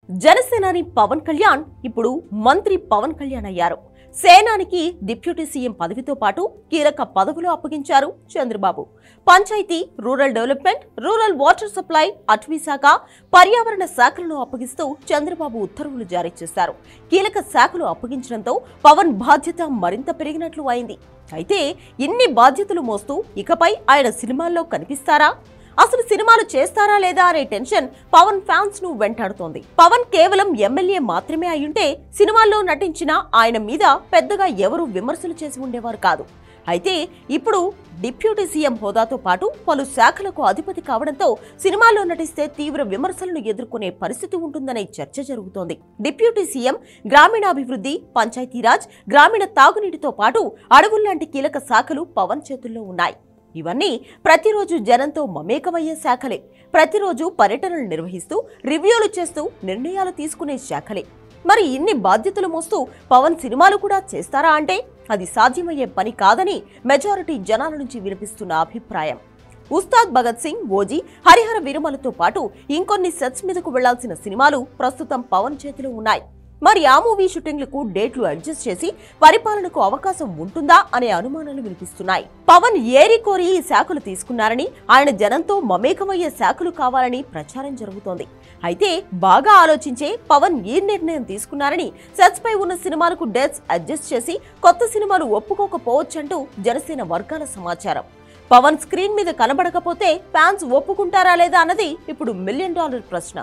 జనసేనాని పవన్ కళ్యాణ్ ఇప్పుడు మంత్రి పవన్ కళ్యాణ్ అయ్యారు. సేనానికి డిప్యూటీ సీఎం పదవితో పాటు కీలక పదవులు అప్పగించారు Chandrababu. Panchayat, rural development, rural water supply, అటవీ శాఖ, పర్యావరణ శాఖలను అప్పగిస్తూ చంద్రబాబు ఉత్తర్వులు జారీ చేశారు. కీలక శాఖలు అప్పగించడంతో పవన్ బాధ్యత మరింత పెరిగినట్లు అయింది. అయితే ఇన్ని బాధ్యతలు మోస్తూ ఇకపై ఆయన సినిమాల్లో కనిపిస్తారా? అసలు సినిమాలు చేస్తారా లేదా అనే టెన్షన్ పవన్ ఫ్యాన్స్ ను వెంటాడుతోంది. పవన్ కేవలం ఎమ్మెల్యే మాత్రమే అయ్యుంటే సినిమాల్లో నటించిన ఆయన మీద పెద్దగా ఎవరు విమర్శలు చేసి ఉండేవారు కాదు. అయితే ఇప్పుడు డిప్యూటీ సీఎం హోదాతో పాటు పలు శాఖలకు అధిపతి కావడంతో సినిమాల్లో నటిస్తే తీవ్ర విమర్శలను ఎదుర్కొనే పరిస్థితి ఉంటుందనే చర్చ జరుగుతోంది. డిప్యూటీ సీఎం గ్రామీణాభివృద్ధి, పంచాయతీరాజ్, గ్రామీణ తాగునీటితో పాటు అడవుల్లాంటి కీలక శాఖలు పవన్ చేతుల్లో ఉన్నాయి. ఇవన్నీ ప్రతిరోజు జనంతో మమేకమయ్యే శాఖలే. ప్రతిరోజు పర్యటనలు నిర్వహిస్తూ, రివ్యూలు చేస్తూ నిర్ణయాలు తీసుకునే శాఖలే. మరి ఇన్ని బాధ్యతలు మోస్తూ పవన్ సినిమాలు కూడా చేస్తారా అంటే అది సాధ్యమయ్యే పని కాదని మెజారిటీ జనాల నుంచి వినిపిస్తున్న అభిప్రాయం. ఉస్తాద్ భగత్ సింగ్, ఓజీ, హరిహర వీరమలతో పాటు ఇంకొన్ని సెట్స్ మీదకు వెళ్లాల్సిన సినిమాలు ప్రస్తుతం పవన్ చేతిలో ఉన్నాయి. మరి ఆ మూవీ షూటింగ్లకు డేట్లు అడ్జస్ట్ చేసి పరిపాలనకు అవకాశం ఉంటుందా అనే అనుమానాలు వినిపిస్తున్నాయి. పవన్ ఏరి కోరి ఈ శాఖలు తీసుకున్నారని, ఆయన జనంతో మమేకమయ్యే శాఖలు కావాలని ప్రచారం జరుగుతోంది. అయితే బాగా ఆలోచించే పవన్ ఈ నిర్ణయం తీసుకున్నారని, సెట్స్ పై ఉన్న సినిమాలకు డేట్స్ అడ్జస్ట్ చేసి కొత్త సినిమాలు ఒప్పుకోకపోవచ్చంటూ జనసేన వర్గాల సమాచారం. పవన్ స్క్రీన్ మీద కనబడకపోతే ఫ్యాన్స్ ఒప్పుకుంటారా లేదా అన్నది ఇప్పుడు $1,000,000 ప్రశ్న.